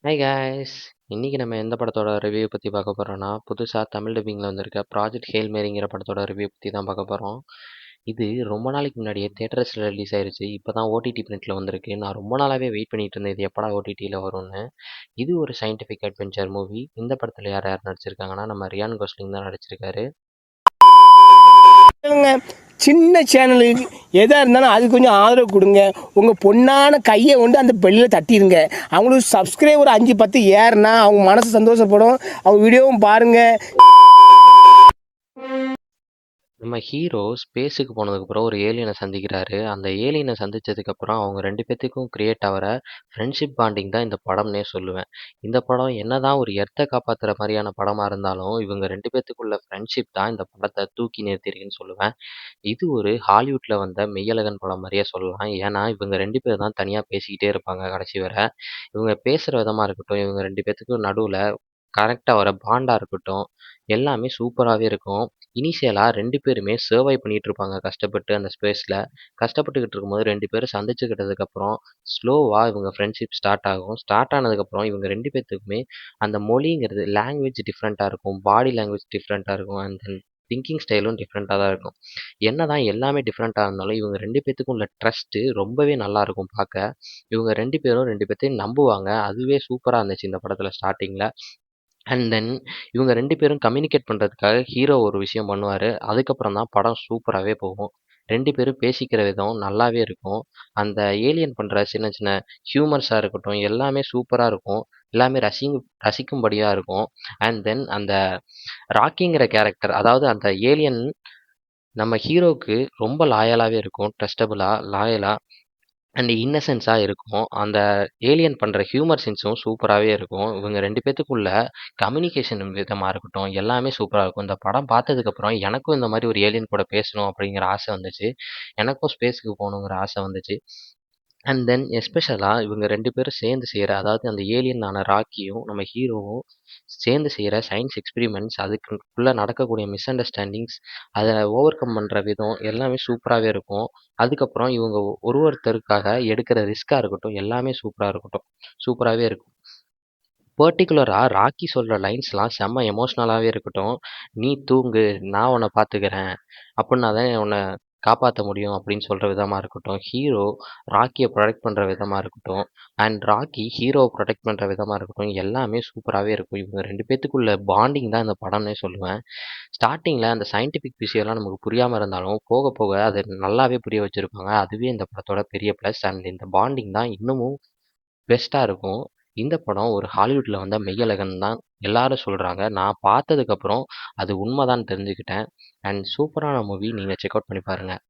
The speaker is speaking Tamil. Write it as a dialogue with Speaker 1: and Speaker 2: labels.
Speaker 1: Hi guys. இன்னைக்கு நம்ம எந்த படத்தோட ரிவ்யூ பற்றி பார்க்க போகிறோம்னா, புதுசாக தமிழ் டப்பிங்கில் வந்திருக்க ப்ராஜெக்ட் ஹேல் மேரிங்கிற படத்தோட ரிவ்யூ பற்றி தான் பார்க்க போகிறோம். இது ரொம்ப நாளைக்கு முன்னாடியே தேட்டர்ஸில் ரிலீஸ் ஆயிருச்சு. இப்போ தான் ஓடிடி பிரிண்ட்டில் வந்திருக்கு. நான் ரொம்ப நாளாகவே வெயிட் பண்ணிட்டு இருந்தேன், இது எப்படா ஓடிடியில் வரும்னு. இது ஒரு சயின்டிஃபிக் அட்வென்ச்சர் மூவி. இந்த படத்தில் யார் யார் நடிச்சிருக்காங்கன்னா, நம்ம ரியான் கோஸ்லிங் தான் நடிச்சிருக்காரு.
Speaker 2: சின்ன சேனலுக்கு எதாக இருந்தாலும் அது கொஞ்சம் ஆதரவு கொடுங்க. உங்கள் பொண்ணான கையை கொண்டு அந்த பெல்லில் தட்டிடுங்க. அவங்களுக்கு சப்ஸ்கிரைபர் 5-10 ஏறுனா அவங்க மனசு சந்தோஷப்படும். அவங்க வீடியோவும் பாருங்கள்.
Speaker 1: நம்ம ஹீரோ ஸ்பேஸுக்கு போனதுக்கப்புறம் ஒரு ஏலியனை சந்திக்கிறாரு. அந்த ஏலியனை சந்திச்சதுக்கப்புறம் அவங்க 2 பேத்துக்கும் கிரியேட் ஆகிற ஃப்ரெண்ட்ஷிப் பாண்டிங் தான் இந்த படம்னே சொல்லுவேன். இந்த படம் என்னதான் ஒரு எர்த்தை காப்பாற்றுற மாதிரியான படமாக இருந்தாலும், இவங்க 2 பேத்துக்குள்ள ஃப்ரெண்ட்ஷிப் தான் இந்த படத்தை தூக்கி நிறுத்திருக்குன்னு சொல்லுவேன். இது ஒரு ஹாலிவுட்டில் வந்த மெய்யழகன் படம் மாதிரியே சொல்லலாம். ஏன்னா இவங்க 2 பேர் தான் தனியாக பேசிக்கிட்டே இருப்பாங்க கடைசி வரை. இவங்க பேசுகிற விதமாக இருக்கட்டும், இவங்க 2 பேத்துக்கும் நடுவில் கரெக்டாக வர பாண்டாக இருக்கட்டும், எல்லாமே சூப்பராகவே இருக்கும். இனிஷியலாக 2 பேருமே சர்வை பண்ணிட்டு இருப்பாங்க கஷ்டப்பட்டு அந்த ஸ்பேஸில். கஷ்டப்பட்டுக்கிட்டு இருக்கும்போது 2 பேரும் சந்திச்சுக்கிட்டதுக்கப்புறம் ஸ்லோவாக இவங்க ஃப்ரெண்ட்ஷிப் ஸ்டார்ட் ஆகும். ஸ்டார்ட் ஆனதுக்கப்புறம் இவங்க 2 பேர்த்துக்குமே அந்த மொழிங்கிறது லாங்குவேஜ் டிஃப்ரெண்ட்டாக இருக்கும், பாடி லாங்குவேஜ் டிஃப்ரெண்ட்டாக இருக்கும், அண்ட் தென் திங்கிங் ஸ்டைலும் டிஃப்ரெண்ட்டாக தான் இருக்கும். என்னதான் எல்லாமே டிஃப்ரெண்ட்டாக இருந்தாலும் இவங்க 2 பேத்துக்கும் உள்ள ட்ரஸ்ட்டு ரொம்பவே நல்லா இருக்கும் பார்க்க. இவங்க 2 பேரும் 2 பேத்தையும் நம்புவாங்க. அதுவே சூப்பராக இருந்துச்சு இந்த படத்தில் ஸ்டார்ட்டிங்கில். அண்ட் தென் இவங்க 2 பேரும் கம்யூனிகேட் பண்ணுறதுக்காக ஹீரோ ஒரு விஷயம் பண்ணுவார். அதுக்கப்புறம் தான் படம் சூப்பராகவே போகும். 2 பேரும் பேசிக்கிற விதம் நல்லாவே இருக்கும். அந்த ஏலியன் பண்ணுற சின்ன சின்ன ஹியூமர்ஸாக இருக்கட்டும், எல்லாமே சூப்பராக இருக்கும். எல்லாமே ரசிக்கும்படியாக இருக்கும். அண்ட் தென் அந்த ராக்கிங்கிற கேரக்டர், அதாவது அந்த ஏலியன் நம்ம ஹீரோவுக்கு ரொம்ப லாயலாகவே இருக்கும். ட்ரஸ்டபுளாக, லாயலாக அண்ட் இன்னசென்ஸாக இருக்கும். அந்த ஏலியன் பண்ணுற ஹியூமர் சென்ஸும் சூப்பராகவே இருக்கும். இவங்க 2 பேத்துக்குள்ள கம்யூனிகேஷன் விதமாக இருக்கட்டும், எல்லாமே சூப்பராக இருக்கும். இந்த படம் பார்த்ததுக்கப்புறம் எனக்கும் இந்த மாதிரி ஒரு ஏலியன் கூட பேசணும் அப்படிங்கிற ஆசை வந்துச்சு. எனக்கும் ஸ்பேஸுக்கு போகணுங்கிற ஆசை வந்துச்சு. அண்ட் தென் எஸ்பெஷலாக இவங்க 2 பேரும் சேர்ந்து செய்கிற, அதாவது அந்த ஏலியனான ராக்கியும் நம்ம ஹீரோவும் சேர்ந்து செய்கிற சயின்ஸ் எக்ஸ்பிரிமெண்ட்ஸ், அதுக்குள்ளே நடக்கக்கூடிய மிஸ் அண்டர்ஸ்டாண்டிங்ஸ், அதை ஓவர் கம் பண்ணுற விதம் எல்லாமே சூப்பராகவே இருக்கும். அதுக்கப்புறம் இவங்க ஒருத்தருக்காக எடுக்கிற ரிஸ்க்காக இருக்கட்டும், எல்லாமே சூப்பராகவே இருக்கும். பர்ட்டிகுலராக ராக்கி சொல்கிற லைன்ஸ்லாம் செம்ம எமோஷ்னலாகவே இருக்கட்டும். நீ தூங்கு, நான் உன்னை பார்த்துக்கிறேன், அப்படின்னா தான் உன்னை காப்பாற்ற முடியும் அப்படின்னு சொல்கிற விதமாக இருக்கட்டும். ஹீரோ ராக்கியை ப்ரொடெக்ட் பண்ணுற விதமாக இருக்கட்டும், அண்ட் ராக்கி ஹீரோவை ப்ரொடெக்ட் பண்ணுற விதமாக இருக்கட்டும், எல்லாமே சூப்பராகவே இருக்கும். இவங்க 2 பேத்துக்குள்ள பாண்டிங் தான் இந்த படம்னே சொல்லுவேன். ஸ்டார்டிங்கில் அந்த சயின்டிஃபிக் விஷயம்லாம் நமக்கு புரியாமல் இருந்தாலும் போக போக அதை நல்லாவே புரிய வச்சுருப்பாங்க. அதுவே இந்த படத்தோட பெரிய ப்ளஸ். அண்ட் இந்த பாண்டிங் தான் இன்னமும் பெஸ்ட்டாக இருக்கும். இந்த படம் ஒரு ஹாலிவுட்டில் வந்த மெய்யழகன் தான் எல்லாரும் சொல்கிறாங்க. நான் பார்த்ததுக்கப்புறம் அது உண்மைதான்னு தெரிஞ்சுக்கிட்டேன். அண்ட் சூப்பரான மூவி, நீங்கள் செக் அவுட் பண்ணி பாருங்கள்.